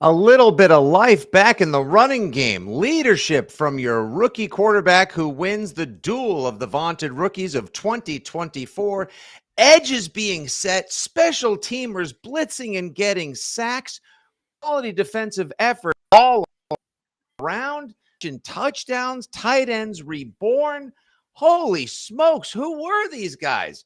A little bit of life back in the running game. Leadership from your rookie quarterback who wins the duel of the vaunted rookies of 2024. Edges being set, special teamers blitzing and getting sacks, quality defensive effort all around, and touchdowns, tight ends reborn. Holy smokes, who were these guys?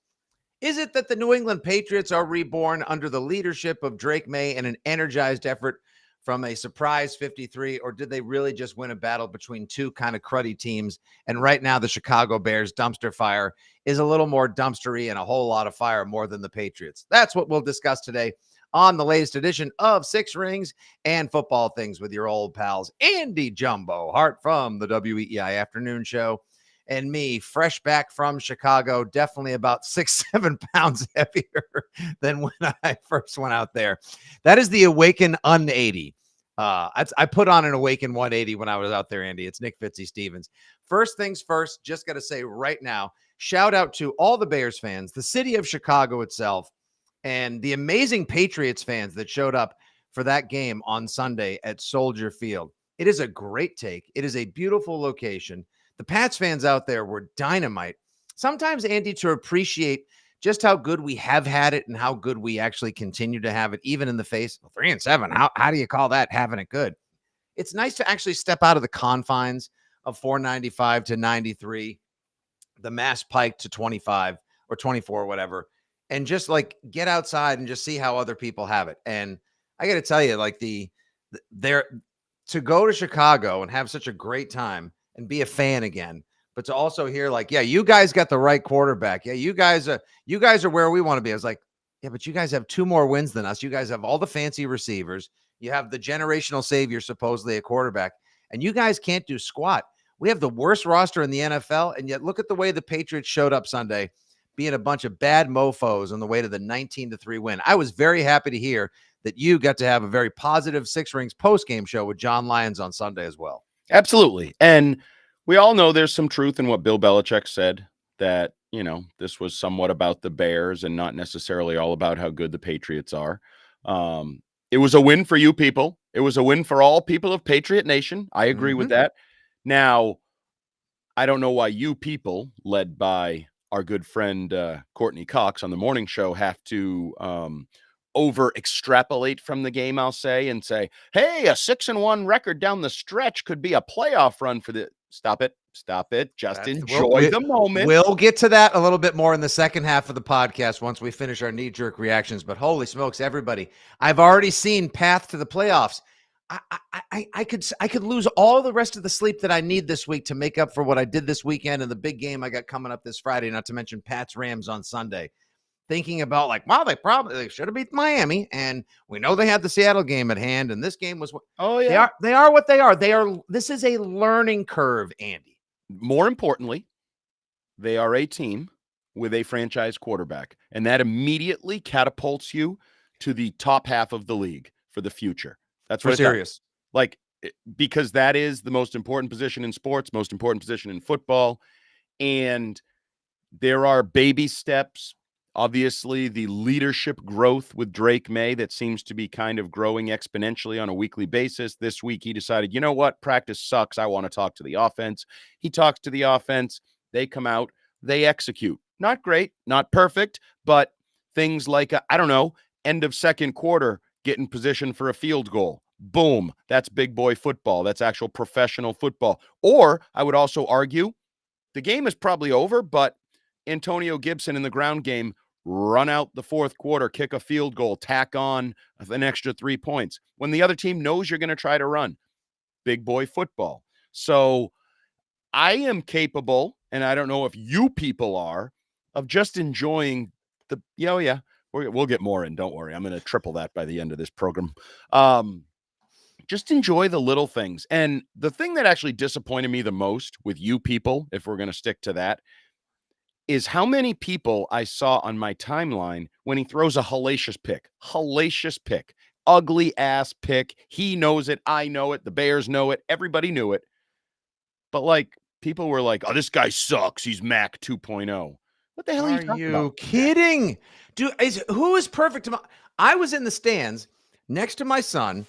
Is it that the New England Patriots are reborn under the leadership of Drake May and an energized effort from a surprise 53, or did they really just win a battle between two kind of cruddy teams? And right now, the Chicago Bears dumpster fire is a little more dumpstery and a whole lot of fire more than the Patriots. That's what we'll discuss today on the latest edition of Six Rings and Football Things with your old pals, Andy Jumbo Hart from the WEEI Afternoon Show, and me, fresh back from Chicago, definitely about 6-7 pounds heavier than when I first went out there. That is the Awaken Un80. I put on an Awaken 180 when I was out there, Andy. It's Nick Fitzy Stevens. First things first, just got to say right now, shout out to all the Bears fans, the city of Chicago itself, and the amazing Patriots fans that showed up for that game on Sunday at Soldier Field. It is a great take. It is a beautiful location. The Pats fans out there were dynamite. Sometimes, Andy, to appreciate just how good we have had it and how good we actually continue to have it, even in the face of 3-7. How do you call that having it good? It's nice to actually step out of the confines of 495 to 93, the Mass Pike to 25 or 24 or whatever, and just like get outside and just see how other people have it. And I got to tell you, like there to go to Chicago and have such a great time and be a fan again, but to also hear like, yeah, you guys got the right quarterback. Yeah, you guys are where we want to be. I was like, yeah, but you guys have 2 more wins than us. You guys have all the fancy receivers. You have the generational savior, supposedly a quarterback, and you guys can't do squat. We have the worst roster in the NFL, and yet look at the way the Patriots showed up Sunday, being a bunch of bad mofos on the way to the 19-3 win. I was very happy to hear that you got to have a very positive Six Rings post-game show with John Lyons on Sunday as well. Absolutely. And we all know there's some truth in what Bill Belichick said, that, this was somewhat about the Bears and not necessarily all about how good the Patriots are. It was a win for you people. It was a win for all people of Patriot Nation. I agree with that. Now, I don't know why you people, led by our good friend Courtney Cox on the morning show, have to over extrapolate from the game, I'll say, and say, hey, a 6-1 record down the stretch could be a playoff run for the. Stop it. Just enjoy the moment. We'll get to that a little bit more in the second half of the podcast once we finish our knee-jerk reactions. But holy smokes, everybody, I've already seen path to the playoffs. I could lose all the rest of the sleep that I need this week to make up for what I did this weekend and the big game I got coming up this Friday, not to mention Pats Rams on Sunday. Thinking about like, wow, they should have beat Miami, and we know they had the Seattle game at hand, and this game was. Oh yeah, they are what they are. This is a learning curve, Andy. More importantly, they are a team with a franchise quarterback, and that immediately catapults you to the top half of the league for the future. That's what serious. Like, because that is the most important position in sports, most important position in football, and there are baby steps. Obviously, the leadership growth with Drake May that seems to be kind of growing exponentially on a weekly basis. This week, he decided, you know what? Practice sucks. I want to talk to the offense. He talks to the offense. They come out. They execute. Not great, not perfect, but things like, end of second quarter, get in position for a field goal. Boom. That's big boy football. That's actual professional football. Or I would also argue the game is probably over, but Antonio Gibson in the ground game, run out the fourth quarter, kick a field goal, tack on an extra 3 points when the other team knows you're going to try to run. Big boy football. So I am capable, and I don't know if you people are, of just enjoying the, we'll get more in. Don't worry. I'm going to triple that by the end of this program. Just enjoy the little things. And the thing that actually disappointed me the most with you people, if we're going to stick to that, is how many people I saw on my timeline when he throws a hellacious pick, ugly ass pick. He knows it. I know it. The Bears know it. Everybody knew it. But like, people were like, oh, this guy sucks. He's Mac 2.0. What the hell are you talking about? Are you kidding? Dude, who is perfect? I was in the stands next to my son,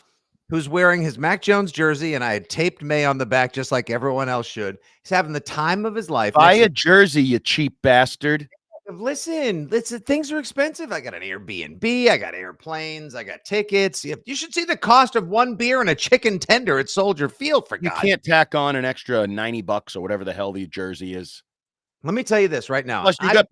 who's wearing his Mac Jones jersey, and I had taped May on the back just like everyone else should. He's having the time of his life. Buy Next a jersey, you cheap bastard. Listen, things are expensive. I got an Airbnb, I got airplanes, I got tickets. You should see the cost of one beer and a chicken tender at Soldier Field, for You God. can't tack on an extra $90 or whatever the hell the jersey is. Let me tell you this right now. Plus, you got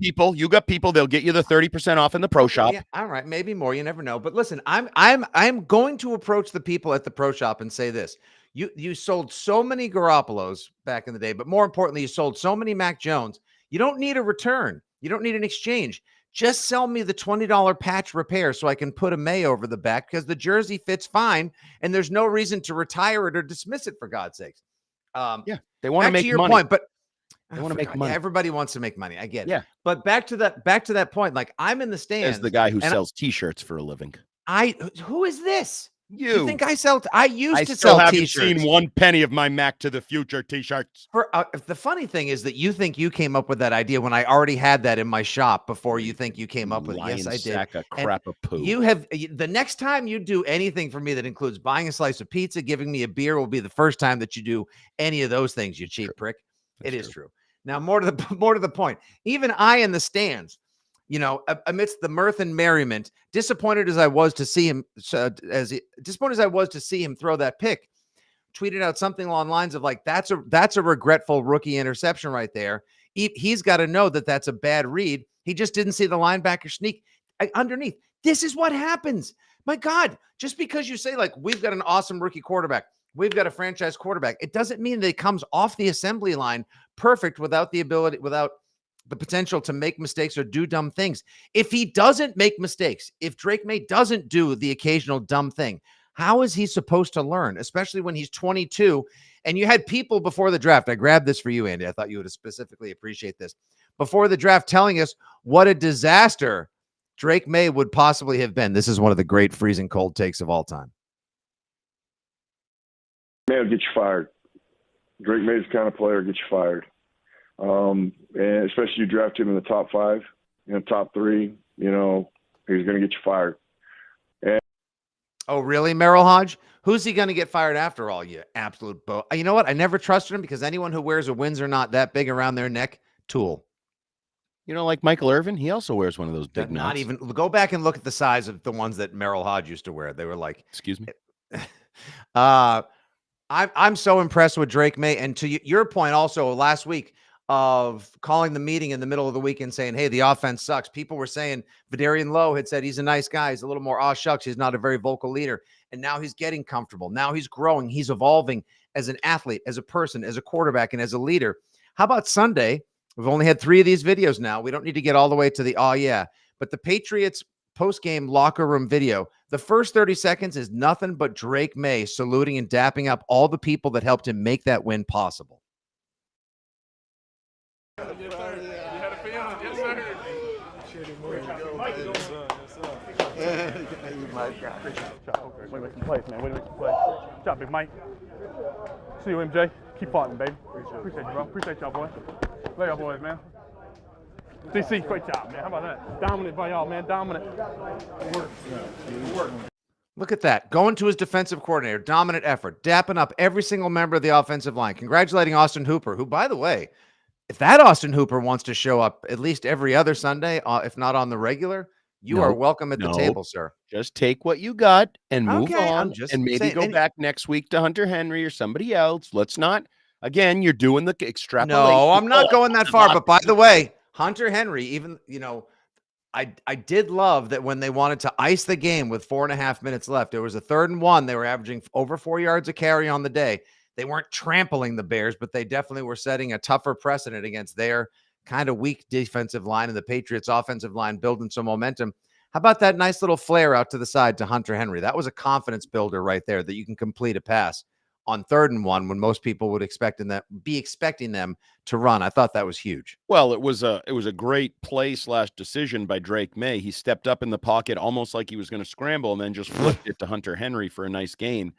people, they'll get you the 30% off in the pro shop. Yeah, all right, maybe more. You never know. But listen, I'm going to approach the people at the pro shop and say this. You sold so many Garoppolos back in the day, but more importantly, you sold so many Mac Jones. You don't need a return. You don't need an exchange. Just sell me the $20 patch repair so I can put a May over the back, because the jersey fits fine and there's no reason to retire it or dismiss it, for God's sakes. Yeah, they want to Back make to your money. point, but They want to make money. Yeah, everybody wants to make money. I get it. Yeah. But back to that point, like, I'm in the stands. As the guy who sells T-shirts for a living. Who is this? You think I sell? I used to still sell haven't T-shirts. seen one penny of my Mac to the Future T-shirts. The funny thing is that you think you came up with that idea when I already had that in my shop before you think you came up with it. Yes, I did. Sack of crap of poo. You have, the next time you do anything for me that includes buying a slice of pizza, giving me a beer, will be the first time that you do any of those things, you cheap prick. It is true. Now, more to the point. Even I in the stands, amidst the mirth and merriment, disappointed as I was to see him throw that pick, tweeted out something along the lines of like, that's a regretful rookie interception right there. He's got to know that that's a bad read. He just didn't see the linebacker sneak underneath. This is what happens. My God, just because you say, like, we've got an awesome rookie quarterback, we've got a franchise quarterback, it doesn't mean that it comes off the assembly line perfect without the potential to make mistakes or do dumb things. If he doesn't make mistakes, if Drake May doesn't do the occasional dumb thing, how is he supposed to learn, especially when he's 22? And you had people before the draft. I grabbed this for you, Andy. I thought you would specifically appreciate this. Before the draft, telling us what a disaster Drake May would possibly have been. This is one of the great freezing cold takes of all time. May will get you fired. Drake May's the kind of player get you fired. And especially you draft him in the top 5, top 3, he's going to get you fired. Oh, really, Merrill Hodge? Who's he going to get fired after all, you absolute bo? You know what? I never trusted him, because anyone who wears a Windsor knot that big around their neck, tool. Like Michael Irvin, he also wears one of those big knots. Not even, go back and look at the size of the ones that Merrill Hodge used to wear. They were like, excuse me. I'm so impressed with Drake May. And to your point also last week of calling the meeting in the middle of the week and saying, hey, the offense sucks. People were saying Vidarian Lowe had said he's a nice guy. He's a little more aw shucks. He's not a very vocal leader. And now he's getting comfortable. Now he's growing. He's evolving as an athlete, as a person, as a quarterback, and as a leader. How about Sunday? We've only had 3 of these videos now. We don't need to get all the way to the, oh yeah, but the Patriots post-game locker room video, the first 30 seconds is nothing but Drake May saluting and dapping up all the people that helped him make that win possible. Yes, sir. You had a feeling? Yes, sir. Way to make some plays, man. Way to make some plays. Good job, Big Mike. See you, MJ. Keep fighting, baby. Appreciate you, bro. Appreciate y'all, boys. Love y'all, boys, man. DC, great job, man. How about that? Dominant by y'all, man. Dominant. Look at that. Going to his defensive coordinator. Dominant effort. Dapping up every single member of the offensive line. Congratulating Austin Hooper, who, by the way, if that Austin Hooper wants to show up at least every other Sunday, if not on the regular, you are welcome at the table, sir. Just take what you got and move on, and maybe saying, go back next week to Hunter Henry or somebody else. Let's not, again, you're doing the extrapolation. No, I'm not going that far. But by the way, Hunter Henry, even, I did love that when they wanted to ice the game with 4.5 minutes left, there was a 3rd and 1. They were averaging over 4 yards a carry on the day. They weren't trampling the Bears, but they definitely were setting a tougher precedent against their kind of weak defensive line, and the Patriots offensive line building some momentum. How about that nice little flare out to the side to Hunter Henry? That was a confidence builder right there, that you can complete a pass on 3rd and 1 when most people would be expecting them to run. I thought that was huge. Well, it was a great play / decision by Drake May. He stepped up in the pocket almost like he was going to scramble, and then just flipped it to Hunter Henry for a nice gain.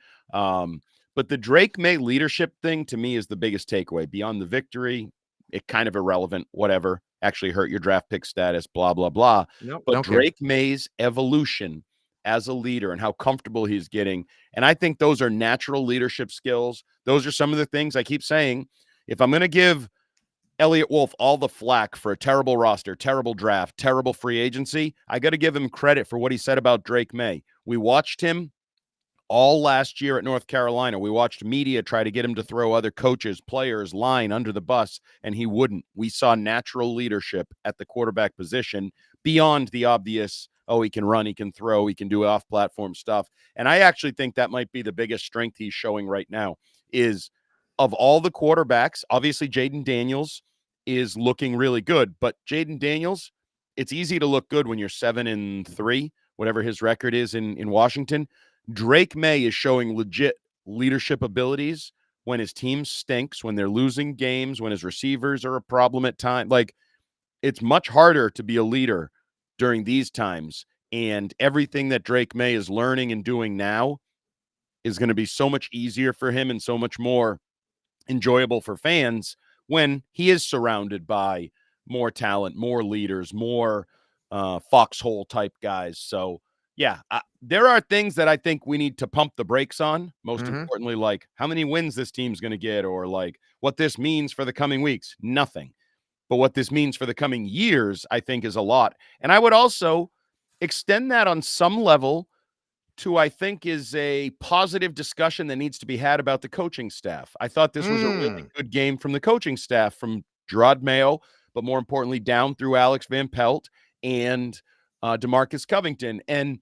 But the Drake May leadership thing, to me, is the biggest takeaway. Beyond the victory, it kind of irrelevant, whatever. Actually hurt your draft pick status, blah, blah, blah. Nope, but Drake May's evolution as a leader and how comfortable he's getting. And I think those are natural leadership skills. Those are some of the things I keep saying. If I'm going to give Elliott Wolf all the flack for a terrible roster, terrible draft, terrible free agency, I got to give him credit for what he said about Drake May. We watched him all last year at North Carolina. We watched media try to get him to throw other coaches, players, line under the bus, and he wouldn't. We saw natural leadership at the quarterback position beyond the obvious, oh, he can run, he can throw, he can do off-platform stuff. And I actually think that might be the biggest strength he's showing right now is of all the quarterbacks, obviously Jaden Daniels is looking really good, but Jaden Daniels, it's easy to look good when you're 7-3, whatever his record is in Washington. Drake May is showing legit leadership abilities when his team stinks, when they're losing games, when his receivers are a problem at times. Like, it's much harder to be a leader during these times. And everything that Drake May is learning and doing now is going to be so much easier for him and so much more enjoyable for fans when he is surrounded by more talent, more leaders, more foxhole type guys. So, yeah, there are things that I think we need to pump the brakes on. Most importantly, like how many wins this team's going to get, or like what this means for the coming weeks. Nothing. But what this means for the coming years, I think, is a lot. And I would also extend that on some level to, I think, is a positive discussion that needs to be had about the coaching staff. I thought this was a really good game from the coaching staff, from Gerard Mayo, but more importantly, down through Alex Van Pelt and DeMarcus Covington. And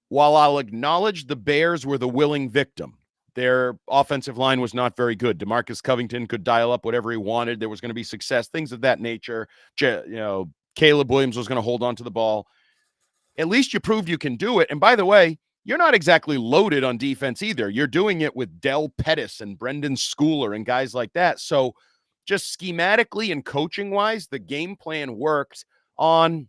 while I'll acknowledge the Bears were the willing victim, their offensive line was not very good. DeMarcus Covington could dial up whatever he wanted. There was going to be success, things of that nature. Caleb Williams was going to hold on to the ball. At least you proved you can do it. And by the way, you're not exactly loaded on defense either. You're doing it with Del Pettis and Brendan Schooler and guys like that. So just schematically and coaching-wise, the game plan worked on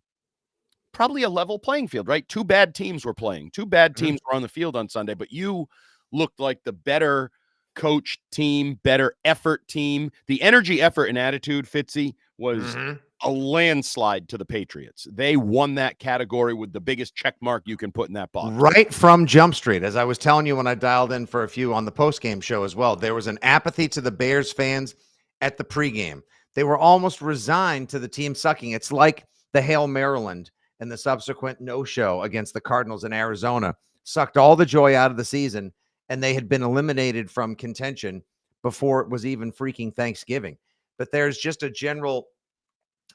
probably a level playing field, right? Two bad teams were playing. Two bad teams were on the field on Sunday, but you looked like the better coach team, better effort team. The energy, effort, and attitude, Fitzy, was a landslide to the Patriots. They won that category with the biggest check mark you can put in that box. Right from Jump Street, as I was telling you when I dialed in for a few on the postgame show as well, there was an apathy to the Bears fans at the pregame. They were almost resigned to the team sucking. It's like the Hail Maryland and the subsequent no-show against the Cardinals in Arizona sucked all the joy out of the season, and they had been eliminated from contention before it was even freaking Thanksgiving. But there's just a general,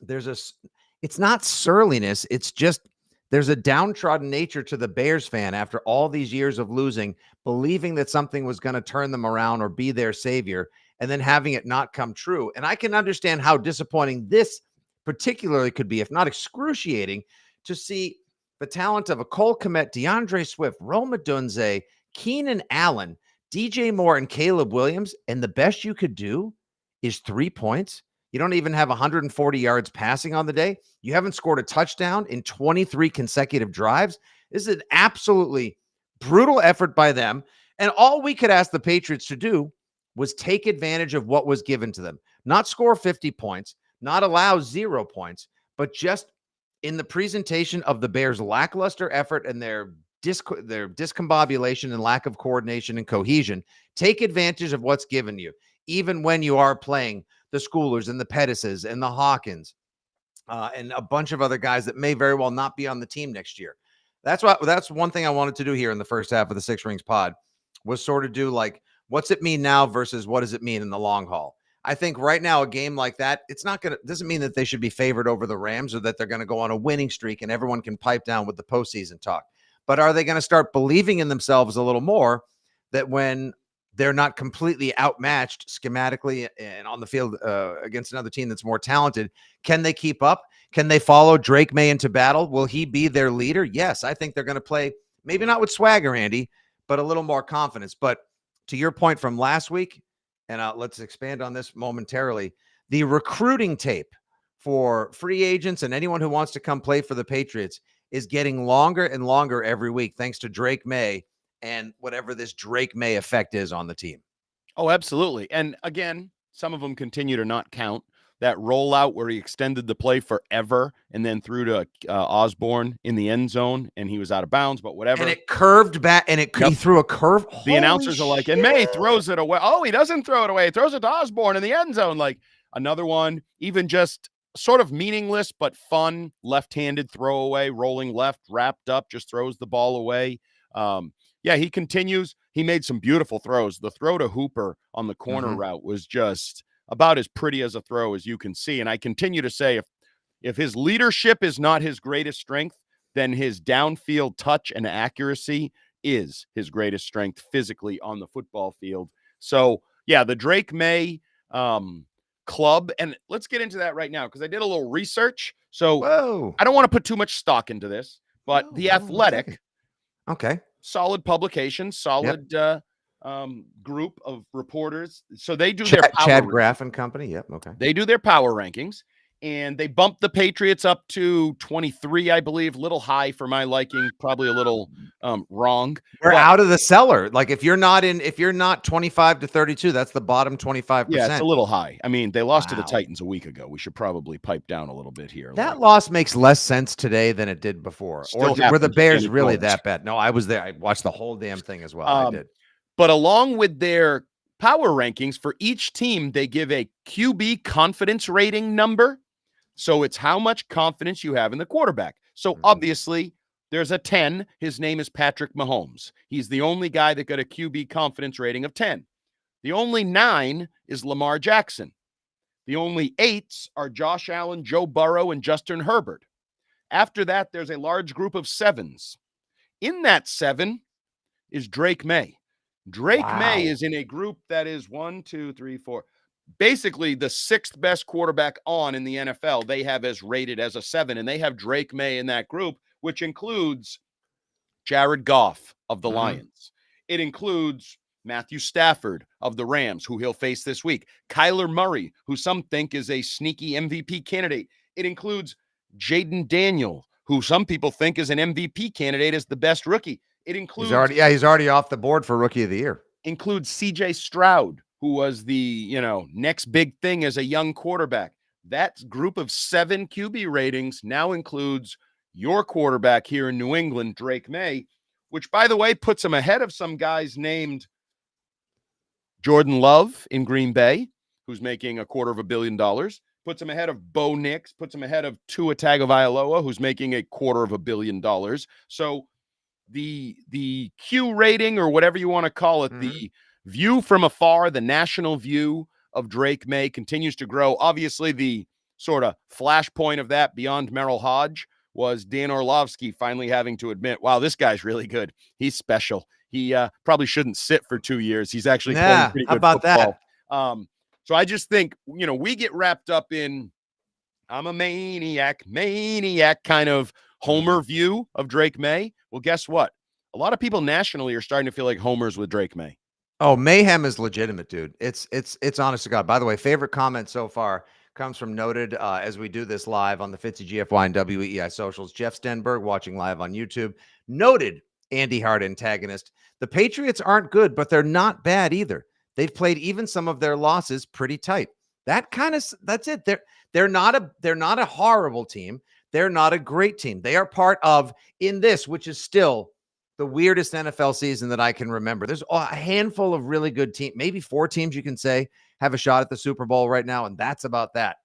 it's not surliness. It's just, there's a downtrodden nature to the Bears fan after all these years of losing, believing that something was going to turn them around or be their savior, and then having it not come true. And I can understand how disappointing this particularly could be, if not excruciating, to see the talent of a Cole Kmet, DeAndre Swift, Rome Odunze, Keenan Allen, DJ Moore, and Caleb Williams, and the best you could do is 3 points. You don't even have 140 yards passing on the day. You haven't scored a touchdown in 23 consecutive drives. This is an absolutely brutal effort by them. And all we could ask the Patriots to do was take advantage of what was given to them. Not score 50 points, not allow 0 points, but just in the presentation of the Bears' lackluster effort and their discombobulation and lack of coordination and cohesion, take advantage of what's given you, even when you are playing the Schoolers and the Pettises and the Hawkins and a bunch of other guys that may very well not be on the team next year. That's one thing I wanted to do here in the first half of the Six Rings pod, was sort of do like, what's it mean now versus what does it mean in the long haul? I think right now a game like that, doesn't mean that they should be favored over the Rams or that they're going to go on a winning streak and everyone can pipe down with the postseason talk. But are they going to start believing in themselves a little more, that when they're not completely outmatched schematically and on the field against another team that's more talented, can they keep up? Can they follow Drake May into battle? Will he be their leader? Yes, I think they're going to play, maybe not with swagger, Andy, but a little more confidence. But to your point from last week, and let's expand on this momentarily, the recruiting tape for free agents and anyone who wants to come play for the Patriots is getting longer and longer every week, thanks to Drake May and whatever this Drake May effect is on the team. Oh, absolutely. And again, some of them continue to not count. that rollout where he extended the play forever and then threw to Osborne in the end zone and he was out of bounds, but whatever. And it curved back, and he threw a curve. The announcers are like, and May throws it away. Oh, he doesn't throw it away. He throws it to Osborne in the end zone. Like another one, even just sort of meaningless but fun left-handed throwaway, rolling left, wrapped up, just throws the ball away. Yeah, he continues. He made some beautiful throws. The throw to Hooper on the corner route was just about as pretty as a throw as you can see. And I continue to say, if his leadership is not his greatest strength, then his downfield touch and accuracy is his greatest strength physically on the football field. So, yeah, the Drake May club, and let's get into that right now because I did a little research. So I don't want to put too much stock into this, but The Athletic, solid publication, solid group of reporters. So they do their Chad Graff and company. Yep. Okay. They do their power rankings. And they bumped the Patriots up to 23, I believe, a little high for my liking, probably a little wrong. We're out of the cellar. Like if you're not 25 to 32, that's the bottom 25%. Yeah, it's a little high. I mean, they lost to the Titans a week ago. We should probably pipe down a little bit here. That loss makes less sense today than it did before. Or were the Bears really that bad? No, I was there. I watched the whole damn thing as well. I did. But along with their power rankings for each team, they give a QB confidence rating number. So it's how much confidence you have in the quarterback. So obviously there's a 10. His name is Patrick Mahomes. He's the only guy that got a QB confidence rating of 10. The only 9 is Lamar Jackson. The only 8s are Josh Allen, Joe Burrow, and Justin Herbert. After that, there's a large group of 7s. In that 7 is Drake May. Drake May is in a group that is 1, 2, 3, 4. Basically the 6th best quarterback in the NFL, they have as rated as a 7, and they have Drake May in that group, which includes Jared Goff of the Lions. It includes Matthew Stafford of the Rams, who he'll face this week. Kyler Murray, who some think is a sneaky MVP candidate. It includes Jaden Daniel, who some people think is an MVP candidate as the best rookie. It includes he's already off the board for Rookie of the Year. Includes CJ Stroud, who was the, next big thing as a young quarterback. That group of 7 QB ratings now includes your quarterback here in New England, Drake May, which, by the way, puts him ahead of some guys named Jordan Love in Green Bay, who's making $250 million. Puts him ahead of Bo Nix, puts him ahead of Tua Tagovailoa, who's making $250 million. So the Q rating, or whatever you want to call it, the view from afar, the national view of Drake May continues to grow. Obviously, the sort of flashpoint of that beyond Merrill Hodge was Dan Orlovsky finally having to admit, wow, this guy's really good. He's special. He probably shouldn't sit for 2 years. He's actually playing pretty good football. So I just think, we get wrapped up in, I'm a maniac kind of homer view of Drake May. Well, guess what? A lot of people nationally are starting to feel like homers with Drake May. Oh, mayhem is legitimate, dude. It's honest to God. By the way, favorite comment so far comes from noted as we do this live on the Fitzy GFY and WEI socials. Jeff Stenberg watching live on YouTube. Noted Andy Hart antagonist. The Patriots aren't good, but they're not bad either. They've played even some of their losses pretty tight. That's it. They're not a horrible team. They're not a great team. They are part of in this, which is still the weirdest NFL season that I can remember. There's a handful of really good teams, maybe 4 teams you can say have a shot at the Super Bowl right now, and that's about that.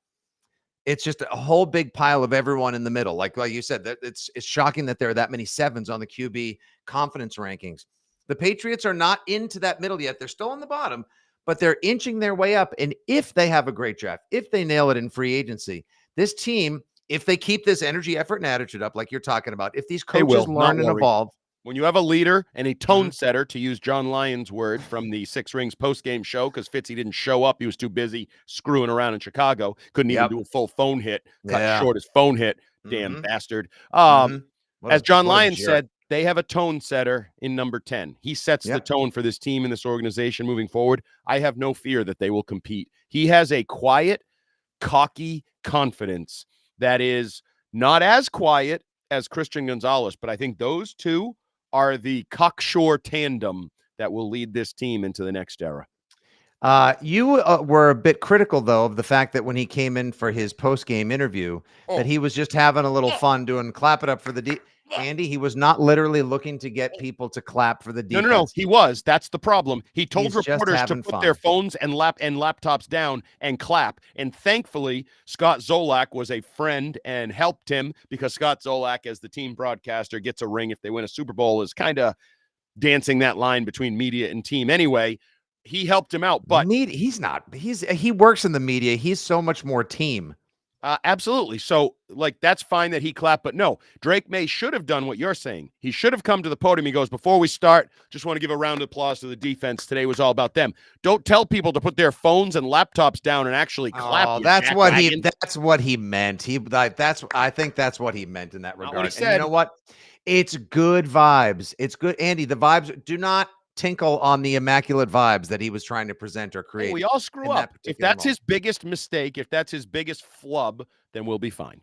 It's just a whole big pile of everyone in the middle. Like you said, that it's shocking that there are that many 7s on the QB confidence rankings. The Patriots are not into that middle yet. They're still on the bottom, but they're inching their way up. And if they have a great draft, if they nail it in free agency, this team, if they keep this energy, effort, and attitude up, like you're talking about, if these coaches learn and evolve. When you have a leader and a tone setter, to use John Lyons' word from the Six Rings postgame show, because Fitzy didn't show up. He was too busy screwing around in Chicago. Couldn't even do a full phone hit. Cut short his phone hit. Damn bastard. As John Lyons said, they have a tone setter in number 10. He sets the tone for this team and this organization moving forward. I have no fear that they will compete. He has a quiet, cocky confidence that is not as quiet as Christian Gonzalez, but I think those two are the cocksure tandem that will lead this team into the next era. You were a bit critical, though, of the fact that when he came in for his post-game interview, that he was just having a little fun doing clap it up for the Andy, he was not literally looking to get people to clap for the No, defense. he was. That's the problem. He told He's just reporters to having put fun. their phones and laptops down and clap. And thankfully, Scott Zolak was a friend and helped him, because Scott Zolak, as the team broadcaster, gets a ring if they win a Super Bowl, is kind of dancing that line between media and team. Anyway, he helped him out, but he's not. He works in the media. He's so much more team. Absolutely. So, like, that's fine that he clapped, but no, Drake May should have done what you're saying. He should have come to the podium. He goes, before we start, just want to give a round of applause to the defense. Today was all about them. Don't tell people to put their phones and laptops down and actually clap. Oh, that's what he meant. I think that's what he meant in that regard. What he said. And you know what? It's good vibes. It's good, Andy. The vibes do not tinkle on the immaculate vibes that he was trying to present or create. We all screw up. If that's his biggest mistake, if that's his biggest flub, then we'll be fine.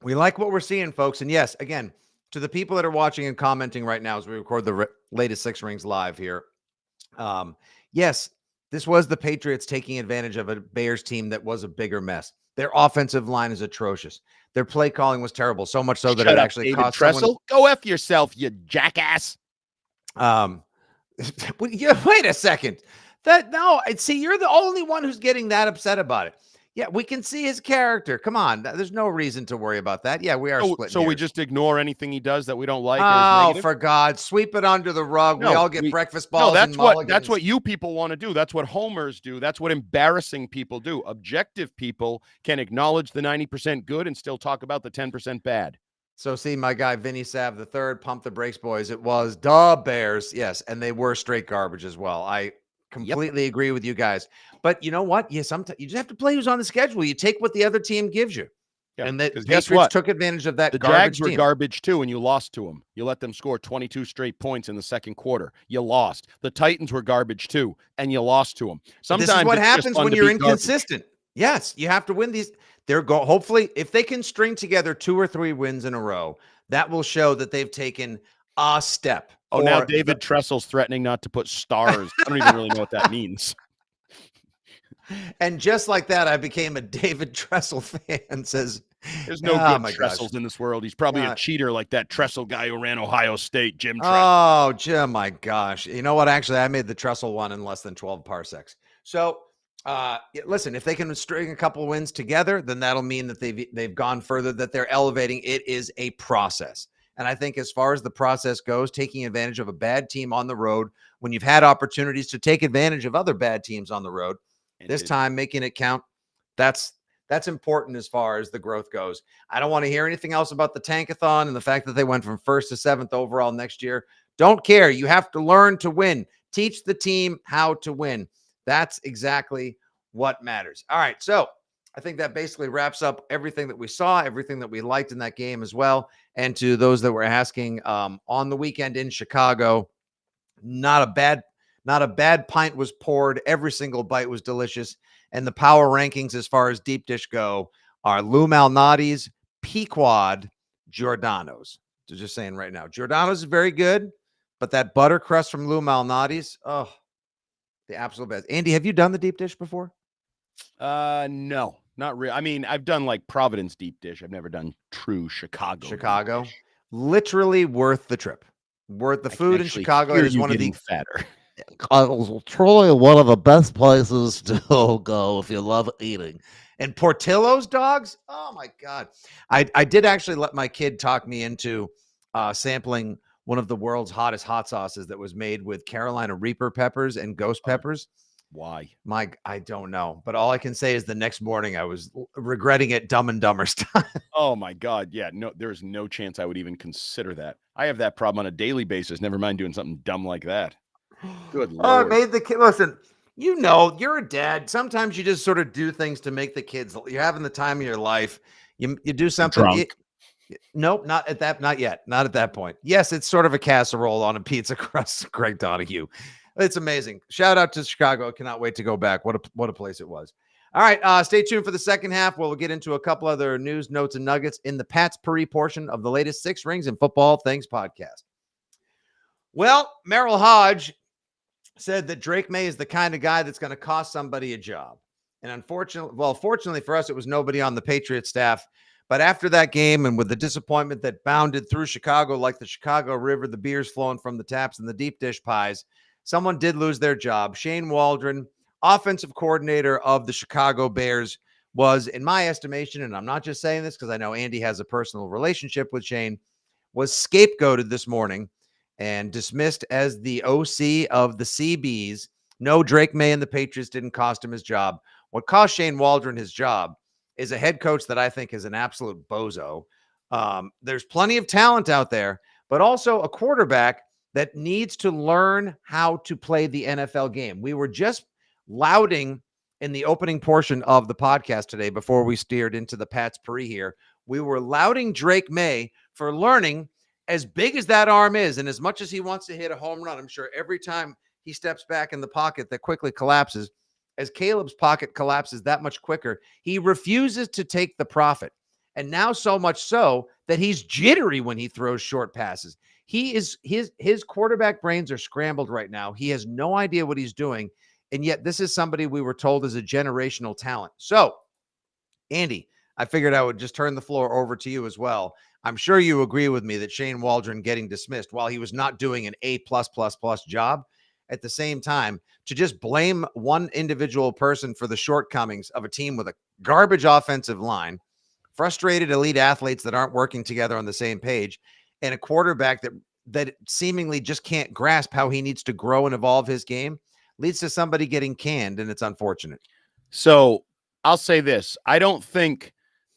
We like what we're seeing, folks. And yes, again, to the people that are watching and commenting right now as we record the latest Six Rings live here. Yes, this was the Patriots taking advantage of a Bears team that was a bigger mess. Their offensive line is atrocious. Their play calling was terrible, so much so that it actually cost someone. Go F yourself, you jackass. Wait a second. See, you're the only one who's getting that upset about it. Yeah, we can see his character. Come on. There's no reason to worry about that. Yeah, we are splitting So we just ignore anything he does that we don't like. Oh, for God, sweep it under the rug. No, we all get breakfast balls. No, that's what you people want to do. That's what homers do. That's what embarrassing people do. Objective people can acknowledge the 90% good and still talk about the 10% bad. So see, my guy, Vinny Sav the third, pump the brakes, boys. It was the Bears. Yes, and they were straight garbage as well. I completely agree with you guys. But you know what? Sometimes you just have to play who's on the schedule. You take what the other team gives you. Yeah, and the Patriots took advantage of that. The Jags were garbage too, and you lost to them. You let them score 22 straight points in the second quarter. You lost. The Titans were garbage too, and you lost to them. Sometimes this is what happens when you're inconsistent. Yes, you have to win these. Hopefully, if they can string together 2 or 3 wins in a row, that will show that they've taken a step. Oh, now David Tressel's threatening not to put stars. I don't even really know what that means. And just like that, I became a David Tressel fan. Says there's no good Tressels in this world. He's probably a cheater like that Tressel guy who ran Ohio State, Jim Tressel. Oh, Jim, my gosh. You know what? Actually, I made the Tressel one in less than 12 parsecs. So, listen, if they can string a couple of wins together, then that'll mean that they've gone further, that they're elevating. It is a process. And I think as far as the process goes, taking advantage of a bad team on the road, when you've had opportunities to take advantage of other bad teams on the road, this time making it count, that's important as far as the growth goes. I don't want to hear anything else about the tankathon and the fact that they went from 1st to 7th overall next year. Don't care. You have to learn to win. Teach the team how to win. That's exactly what matters. All right, so I think that basically wraps up everything that we saw, everything that we liked in that game as well. And to those that were asking, on the weekend in Chicago, not a bad pint was poured. Every single bite was delicious. And the power rankings as far as deep dish go are Lou Malnati's, Pequod, Giordano's. So just saying right now, Giordano's is very good, but that butter crust from Lou Malnati's, oh, the absolute best. Andy, have you done the deep dish before? No, not really. I mean, I've done like Providence deep dish. I've never done true Chicago. Literally worth the trip. Worth the food in Chicago. It is one of the fatter. Truly one of the best places to go if you love eating. And Portillo's dogs? Oh my God. I did actually let my kid talk me into sampling one of the world's hottest hot sauces that was made with Carolina Reaper peppers and ghost peppers. Why? I don't know. But all I can say is the next morning I was regretting it Dumb and Dumber style. Oh my God. Yeah, no, there's no chance I would even consider that. I have that problem on a daily basis. Never mind doing something dumb like that. Good Lord. Oh, it made the kid listen. You know, you're a dad. Sometimes you just sort of do things to make the kids. You're having the time of your life. You do something. Nope, not at that. Not yet. Not at that point. Yes, it's sort of a casserole on a pizza crust. Greg Donahue. It's amazing. Shout out to Chicago. I cannot wait to go back. What a place it was. All right. Stay tuned for the second half. We'll get into a couple other news, notes, and nuggets in the Pat's Puri portion of the latest Six Rings and Football Things podcast. Well, Merrill Hodge said that Drake May is the kind of guy that's going to cost somebody a job. And unfortunately, fortunately for us, it was nobody on the Patriots staff. But after that game, and with the disappointment that bounded through Chicago like the Chicago River, the beers flowing from the taps and the deep dish pies, someone did lose their job. Shane Waldron, offensive coordinator of the Chicago Bears, was, in my estimation, and I'm not just saying this because I know Andy has a personal relationship with Shane, was scapegoated this morning and dismissed as the OC of the CBs. No, Drake May and the Patriots didn't cost him his job. What cost Shane Waldron his job is a head coach that I think is an absolute bozo. There's plenty of talent out there, but also a quarterback that needs to learn how to play the NFL game. We were just lauding in the opening portion of the podcast today before we steered into the Pat's Puri here. We were lauding Drake May for learning, as big as that arm is, and as much as he wants to hit a home run, I'm sure every time he steps back in the pocket that quickly collapses, as Caleb's pocket collapses that much quicker, he refuses to take the profit. And now so much so that he's jittery when he throws short passes. He is his quarterback brains are scrambled right now. He has no idea what he's doing. And yet this is somebody we were told is a generational talent. So, Andy, I figured I would just turn the floor over to you as well. I'm sure you agree with me that Shane Waldron getting dismissed, while he was not doing an A+++ job, at the same time, to just blame one individual person for the shortcomings of a team with a garbage offensive line, frustrated elite athletes that aren't working together on the same page, and a quarterback that seemingly just can't grasp how he needs to grow and evolve his game, leads to somebody getting canned, and it's unfortunate. So I'll say this. I don't think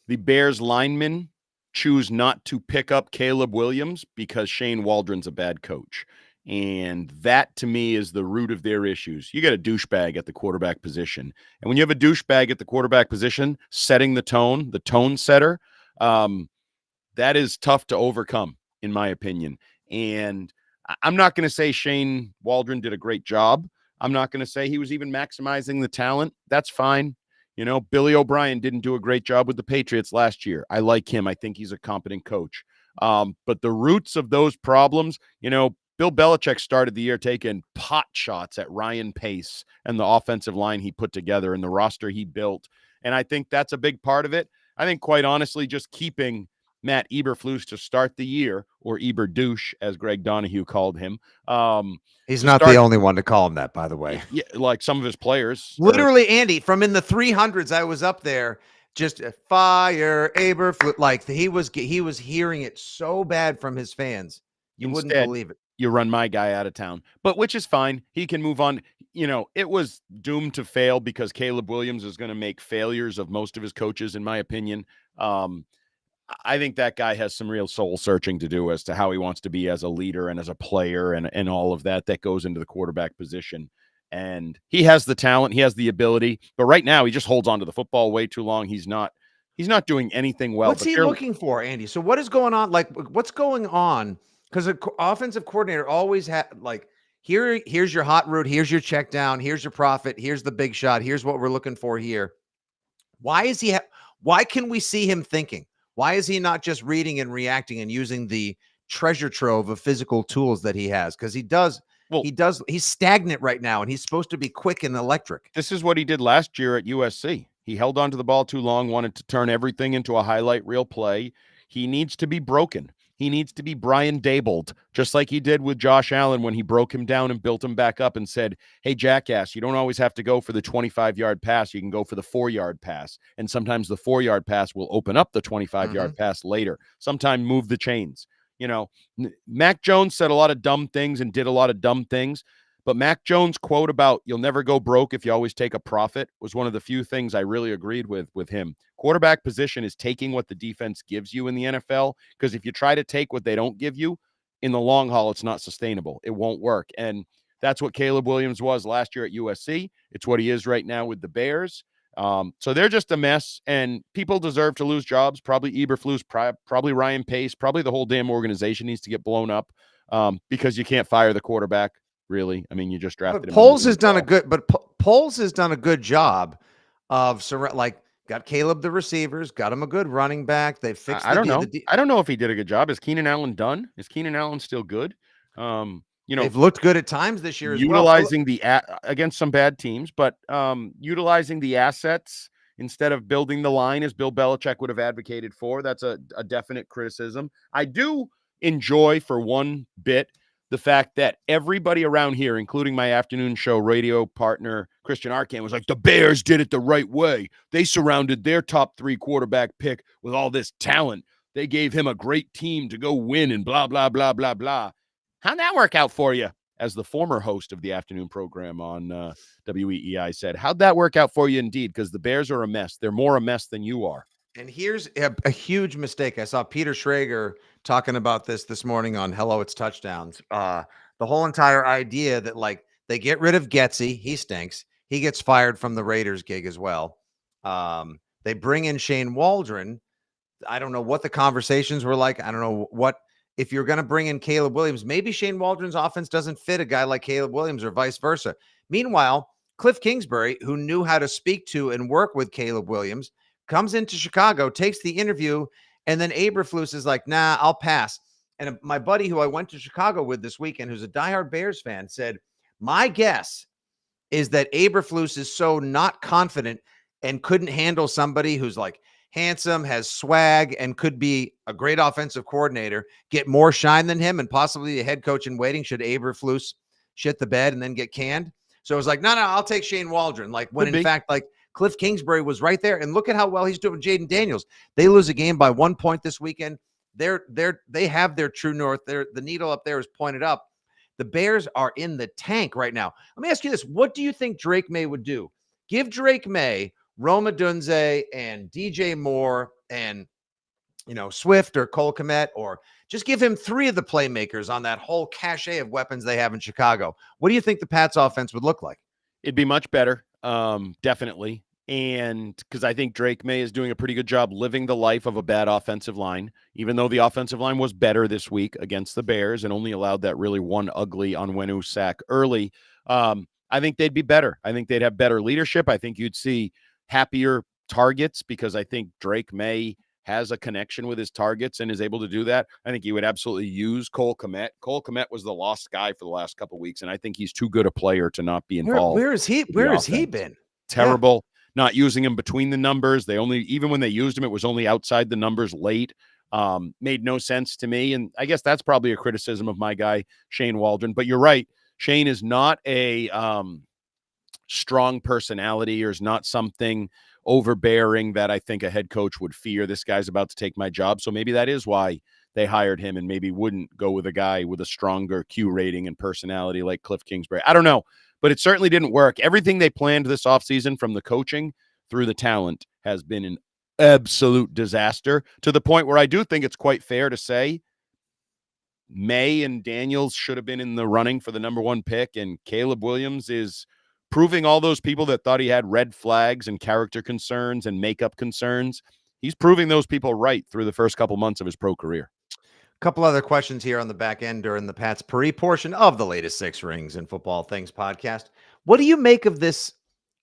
the Bears linemen choose not to pick up Caleb Williams because Shane Waldron's a bad coach. And that, to me, is the root of their issues. You got a douchebag at the quarterback position. And when you have a douchebag at the quarterback position, setting the tone setter, that is tough to overcome, in my opinion. And I'm not going to say Shane Waldron did a great job. I'm not going to say he was even maximizing the talent. That's fine. You know, Billy O'Brien didn't do a great job with the Patriots last year. I like him. I think he's a competent coach. But the roots of those problems, you know, Bill Belichick started the year taking pot shots at Ryan Pace and the offensive line he put together and the roster he built. And I think that's a big part of it. I think, quite honestly, just keeping Matt Eberflus to start the year, or Eberdouche, as Greg Donahue called him. He's not the only one to call him that, by the way. Yeah, like some of his players. Literally, Andy, from in the 300s, I was up there, just fire Eberflus. Like he was hearing it so bad from his fans. You wouldn't believe it. You run my guy out of town, but which is fine. He can move on. You know, it was doomed to fail because Caleb Williams is going to make failures of most of his coaches, in my opinion. I think that guy has some real soul searching to do as to how he wants to be as a leader and as a player and all of that goes into the quarterback position. And he has the talent, he has the ability, but right now he just holds on to the football way too long. He's not doing anything well. What's he looking for, Andy? So what is going on? Like, what's going on? Because an offensive coordinator always had, like, here's your hot route, here's your check down, here's your profit, here's the big shot, here's what we're looking for here. Why is he? Why can we see him thinking? Why is he not just reading and reacting and using the treasure trove of physical tools that he has? Because he does. Well, he's stagnant right now, and he's supposed to be quick and electric. This is what he did last year at USC. He held onto the ball too long, wanted to turn everything into a highlight reel play. He needs to be broken. He needs to be Brian Dabolled, just like he did with Josh Allen when he broke him down and built him back up and said, hey, jackass, you don't always have to go for the 25-yard pass. You can go for the 4-yard pass. And sometimes the 4-yard pass will open up the 25-yard pass later. Sometimes move the chains. You know, Mac Jones said a lot of dumb things and did a lot of dumb things. But Mac Jones' quote about you'll never go broke if you always take a profit was one of the few things I really agreed with him. Quarterback position is taking what the defense gives you in the NFL, because if you try to take what they don't give you, in the long haul, it's not sustainable. It won't work. And that's what Caleb Williams was last year at USC. It's what he is right now with the Bears. So they're just a mess, and people deserve to lose jobs. Probably Eberflus, probably Ryan Pace, probably the whole damn organization needs to get blown up because you can't fire the quarterback. Really, I mean, you just drafted him. Poles has done a good job of got Caleb the receivers, got him a good running back. They fixed. I don't know. I don't know if he did a good job. Is Keenan Allen done? Is Keenan Allen still good? you know, They've looked good at times this year as well. utilizing against some bad teams, but utilizing the assets instead of building the line as Bill Belichick would have advocated for. That's a definite criticism. I do enjoy for one bit the fact that everybody around here, including my afternoon show radio partner, Christian Arcan, was like, the Bears did it the right way. They surrounded their top 3 quarterback pick with all this talent. They gave him a great team to go win and blah, blah, blah, blah, blah. How'd that work out for you? As the former host of the afternoon program on WEEI said, how'd that work out for you indeed? Because the Bears are a mess. They're more a mess than you are. And here's a huge mistake. I saw Peter Schrager talking about this morning on Hello, It's Touchdowns. The whole entire idea that, like, they get rid of Getsy. He stinks. He gets fired from the Raiders gig as well. They bring in Shane Waldron. I don't know what the conversations were like. I don't know what. If you're going to bring in Caleb Williams, maybe Shane Waldron's offense doesn't fit a guy like Caleb Williams or vice versa. Meanwhile, Cliff Kingsbury, who knew how to speak to and work with Caleb Williams, comes into Chicago, takes the interview, and then Eberflus is like, nah, I'll pass. And my buddy who I went to Chicago with this weekend, who's a diehard Bears fan, said, my guess is that Eberflus is so not confident and couldn't handle somebody who's like handsome, has swag, and could be a great offensive coordinator, get more shine than him, and possibly a head coach in waiting should Eberflus shit the bed and then get canned. So it was like, no, I'll take Shane Waldron. Like, when in fact, like, Cliff Kingsbury was right there, and look at how well he's doing with Jaden Daniels. They lose a game by 1 point this weekend. They have their true north. The needle up there is pointed up. The Bears are in the tank right now. Let me ask you this: what do you think Drake May would do? Give Drake May Rome Odunze and DJ Moore and, Swift or Cole Kmet, or just give him 3 of the playmakers on that whole cachet of weapons they have in Chicago. What do you think the Pats offense would look like? It'd be much better. Definitely. And because I think Drake May is doing a pretty good job living the life of a bad offensive line, even though the offensive line was better this week against the Bears and only allowed that really one ugly Onwenu sack early. I think they'd be better. I think they'd have better leadership. I think you'd see happier targets because I think Drake May has a connection with his targets and is able to do that. I think you would absolutely use Cole Kmet. Cole Kmet was the lost guy for the last couple of weeks, and I think he's too good a player to not be involved. Where has he been? Terrible. Yeah. Not using him between the numbers. Even when they used him, it was only outside the numbers late. Made no sense to me. And I guess that's probably a criticism of my guy, Shane Waldron. But you're right. Shane is not a strong personality, or is not something overbearing that I think a head coach would fear. This guy's about to take my job. So maybe that is why they hired him, and maybe wouldn't go with a guy with a stronger Q rating and personality like Cliff Kingsbury. I don't know, but it certainly didn't work. Everything they planned this offseason, from the coaching through the talent, has been an absolute disaster, to the point where I do think it's quite fair to say May and Daniels should have been in the running for the number 1 pick, and Caleb Williams is proving all those people that thought he had red flags and character concerns and makeup concerns. He's proving those people right through the first couple months of his pro career. A couple other questions here on the back end during the Pat's Puri portion of the latest 6 Rings and Football Things podcast. What do you make of this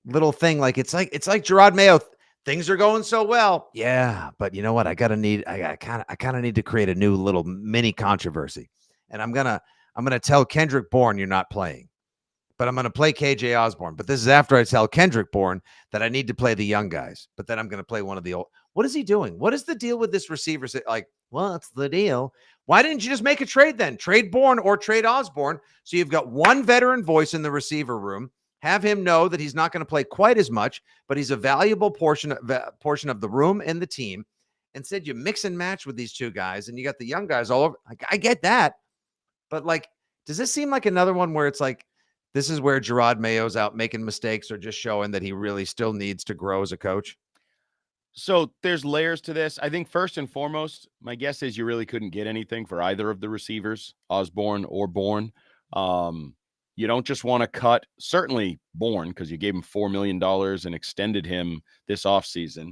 little thing? Like, it's like Gerard Mayo. Things are going so well. Yeah, but you know what? I kind of need to create a new little mini controversy. And I'm gonna tell Kendrick Bourne you're not playing, but I'm going to play KJ Osborne. But this is after I tell Kendrick Bourne that I need to play the young guys. But then I'm going to play one of the old. What is he doing? What is the deal with this receiver? Like, what's the deal? Why didn't you just make a trade then? Trade Bourne or trade Osborne. So you've got one veteran voice in the receiver room. Have him know that he's not going to play quite as much, but he's a valuable portion of the room and the team. Instead, you mix and match with these 2 guys, and you got the young guys all over. Like, I get that. But, like, does this seem like another one where it's like, this is where Gerard Mayo's out making mistakes, or just showing that he really still needs to grow as a coach? So there's layers to this. I think first and foremost, my guess is you really couldn't get anything for either of the receivers, Osborne or Bourne. You don't just want to cut, certainly Bourne, because you gave him $4 million and extended him this offseason.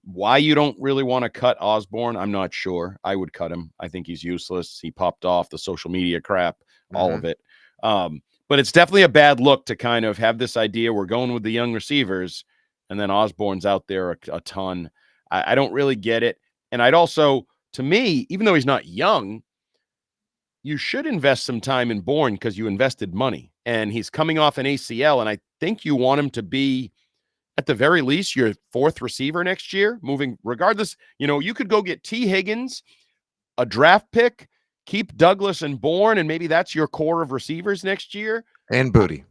Why you don't really want to cut Osborne, I'm not sure. I would cut him. I think he's useless. He popped off the social media crap, all of it. But it's definitely a bad look to kind of have this idea we're going with the young receivers, and then Osborne's out there a ton. I don't really get it. And I'd also, to me, even though he's not young, you should invest some time in Bourne because you invested money, and he's coming off an ACL, and I think you want him to be, at the very least, your fourth receiver next year, moving regardless. You could go get T. Higgins, a draft pick, keep Douglas and Bourne, and maybe that's your core of receivers next year. And Booty.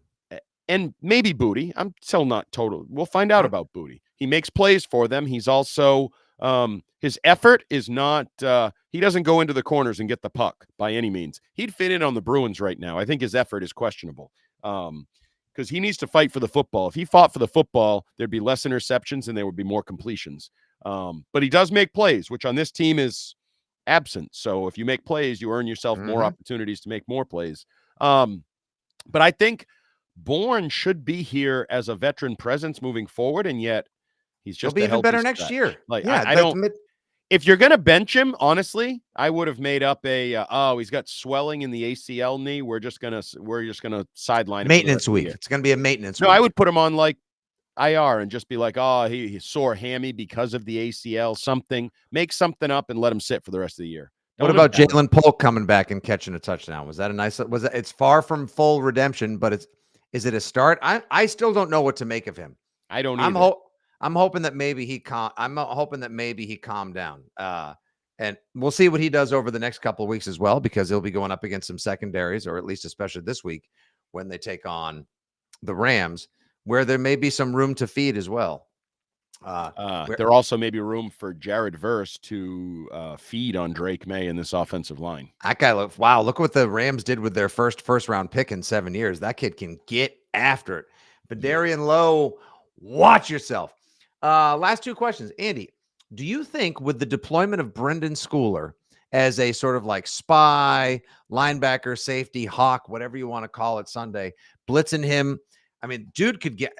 And maybe Booty. I'm still not total. We'll find out about Booty. He makes plays for them. He's also, his effort is not, he doesn't go into the corners and get the puck by any means. He'd fit in on the Bruins right now. I think his effort is questionable. Because he needs to fight for the football. If he fought for the football, there'd be less interceptions and there would be more completions. But he does make plays, which on this team is absent. So if you make plays, you earn yourself more opportunities to make more plays. But I think Bourne should be here as a veteran presence moving forward, and yet he's just He'll be even better next year. Like, I don't. If you're gonna bench him, honestly, I would have made up he's got swelling in the ACL knee. We're just gonna sideline him maintenance week. It's gonna be a maintenance week. I would put him on like IR and just be like, he's sore hammy because of the ACL. Something, make something up and let him sit for the rest of the year. What about Jalen Polk coming back and catching a touchdown? Was that a nice? It's far from full redemption, but is it a start? I still don't know what to make of him. I don't either. I'm hoping that maybe he calmed down. And we'll see what he does over the next couple of weeks as well, because he'll be going up against some secondaries, or at least especially this week when they take on the Rams, where there may be some room to feed as well. There also may be room for Jared Verse to feed on Drake May in this offensive line. That guy, look what the Rams did with their first round pick in 7 years. That kid can get after it. But Darian Lowe, watch yourself. Last two questions. Andy, do you think with the deployment of Brendan Schooler as a sort of like spy, linebacker, safety, hawk, whatever you want to call it Sunday, blitzing him, I mean, dude could get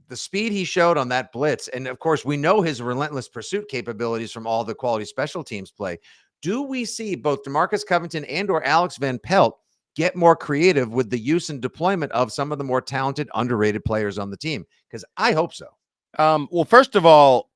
the speed he showed on that blitz. And of course, we know his relentless pursuit capabilities from all the quality special teams play. Do we see both DeMarcus Covington and or Alex Van Pelt get more creative with the use and deployment of some of the more talented, underrated players on the team? Because I hope so. Well, first of all,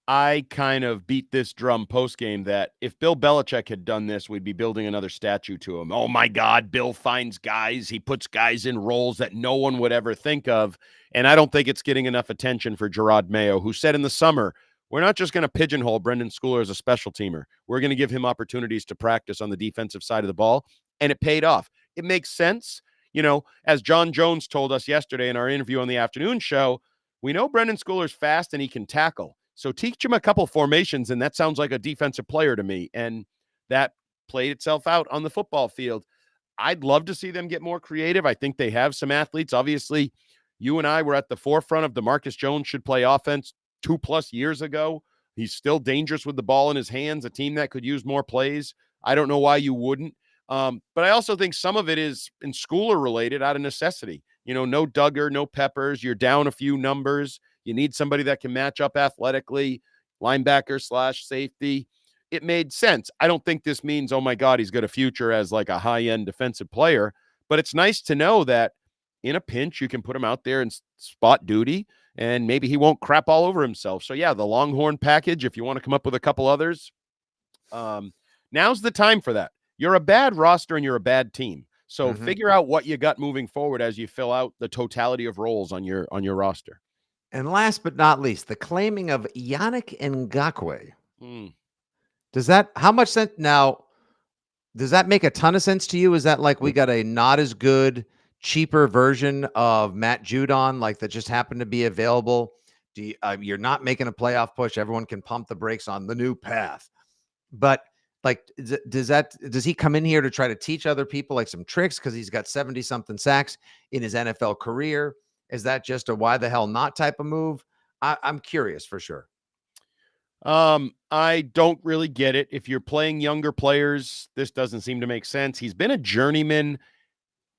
I kind of beat this drum post-game that if Bill Belichick had done this, we'd be building another statue to him. Oh, my God, Bill finds guys. He puts guys in roles that no one would ever think of. And I don't think it's getting enough attention for Gerard Mayo, who said in the summer, we're not just going to pigeonhole Brendan Schooler as a special teamer. We're going to give him opportunities to practice on the defensive side of the ball. And it paid off. It makes sense. As John Jones told us yesterday in our interview on the afternoon show, we know Brendan Schooler's fast and he can tackle. So teach him a couple formations, and that sounds like a defensive player to me. And that played itself out on the football field. I'd love to see them get more creative. I think they have some athletes. Obviously, you and I were at the forefront of DeMarcus Jones should play offense 2+ years ago. He's still dangerous with the ball in his hands, a team that could use more plays. I don't know why you wouldn't. But I also think some of it is in Schooler related out of necessity. No Duggar, no Peppers. You're down a few numbers. You need somebody that can match up athletically, linebacker / safety. It made sense. I don't think this means, oh my God, he's got a future as like a high-end defensive player, but it's nice to know that in a pinch, you can put him out there in spot duty, and maybe he won't crap all over himself. So yeah, the Longhorn package, if you want to come up with a couple others, now's the time for that. You're a bad roster and you're a bad team. So figure out what you got moving forward as you fill out the totality of roles on your roster. And last but not least, the claiming of Yannick Ngakoue. Does that, how much sense now? Does that make a ton of sense to you? Is that like we got a not as good, cheaper version of Matt Judon, like that just happened to be available? You're not making a playoff push. Everyone can pump the brakes on the new path. But like, does he come in here to try to teach other people like some tricks because he's got 70-something sacks in his NFL career? Is that just a why the hell not type of move? I'm curious for sure. I don't really get it. If you're playing younger players, this doesn't seem to make sense. He's been a journeyman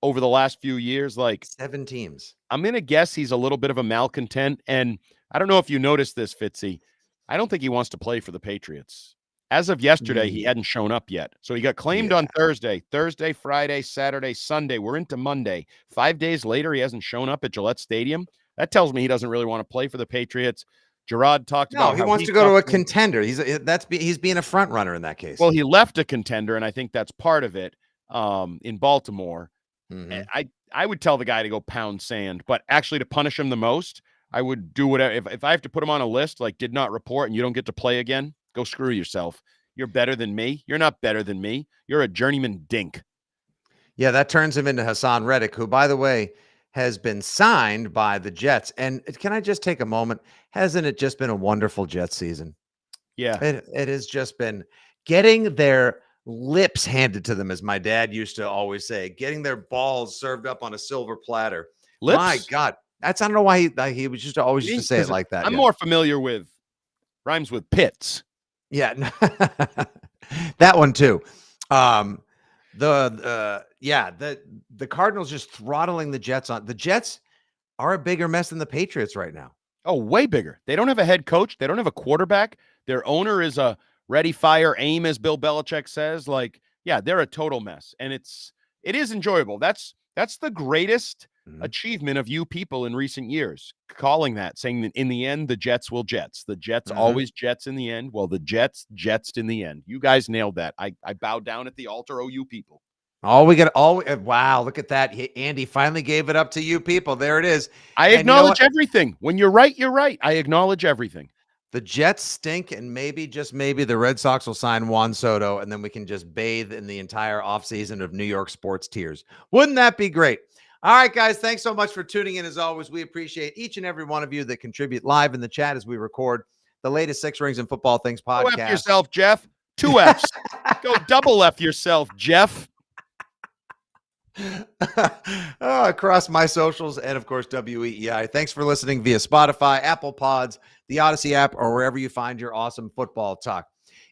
over the last few years, like 7 teams. I'm going to guess he's a little bit of a malcontent. And I don't know if you noticed this, Fitzy. I don't think he wants to play for the Patriots. As of yesterday, he hadn't shown up yet. So he got claimed on Thursday, Friday, Saturday, Sunday. We're into Monday. 5 days later, he hasn't shown up at Gillette Stadium. That tells me he doesn't really want to play for the Patriots. Gerard talked about he wants to go to a contender. He's being a front runner in that case. Well, he left a contender, and I think that's part of it. in Baltimore. Mhm. I would tell the guy to go pound sand, but actually to punish him the most, I would do whatever. If I have to put him on a list, like did not report and you don't get to play again, go screw yourself. You're better than me. You're not better than me. You're a journeyman dink. Yeah, that turns him into Hassan Reddick, who, by the way, has been signed by the Jets. And can I just take a moment? Hasn't it just been a wonderful Jets season? Yeah. It has just been getting their lips handed to them, as my dad used to always say, getting their balls served up on a silver platter. My Lips? God, I don't know why he was just always used to say it like that. I'm Yeah. more familiar with rhymes with pits. Yeah, that one too. The Cardinals just throttling the Jets on. The Jets are a bigger mess than the Patriots right now. Oh, way bigger. They don't have a head coach. They don't have a quarterback. Their owner is a ready, fire, aim, as Bill Belichick says. Like, yeah, they're a total mess. And it is enjoyable. That's the greatest achievement of you people in recent years. Calling that, saying that in the end, the Jets will Jets. The Jets always Jets in the end. Well, the Jets in the end. You guys nailed that. I bow down at the altar, oh, you people. Wow, look at that. Andy finally gave it up to you people. There it is. I And acknowledge everything. When you're right, you're right. I acknowledge everything. The Jets stink, and maybe, just maybe, the Red Sox will sign Juan Soto, and then we can just bathe in the entire offseason of New York sports tears. Wouldn't that be great? All right, guys, thanks so much for tuning in. As always, we appreciate each and every one of you that contribute live in the chat as we record the latest Six Rings and Football Things podcast. Go F yourself, Jeff. 2 Fs. Go double F yourself, Jeff. Across my socials and, of course, WEEI. Thanks for listening via Spotify, Apple Pods, the Odyssey app, or wherever you find your awesome football talk.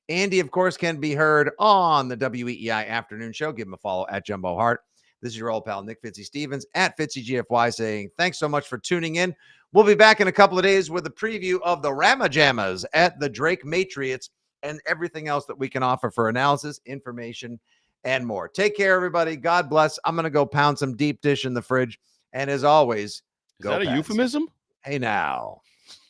Andy, of course, can be heard on the WEEI afternoon show. Give him a follow at Jumbo Hart. This is your old pal, Nick Fitzy Stevens at FitzyGFY, saying thanks so much for tuning in. We'll be back in a couple of days with a preview of the Ramajamas at the Drake Matriots and everything else that we can offer for analysis, information, and more. Take care, everybody. God bless. I'm going to go pound some deep dish in the fridge. And as always, Is that a euphemism? Hey, now.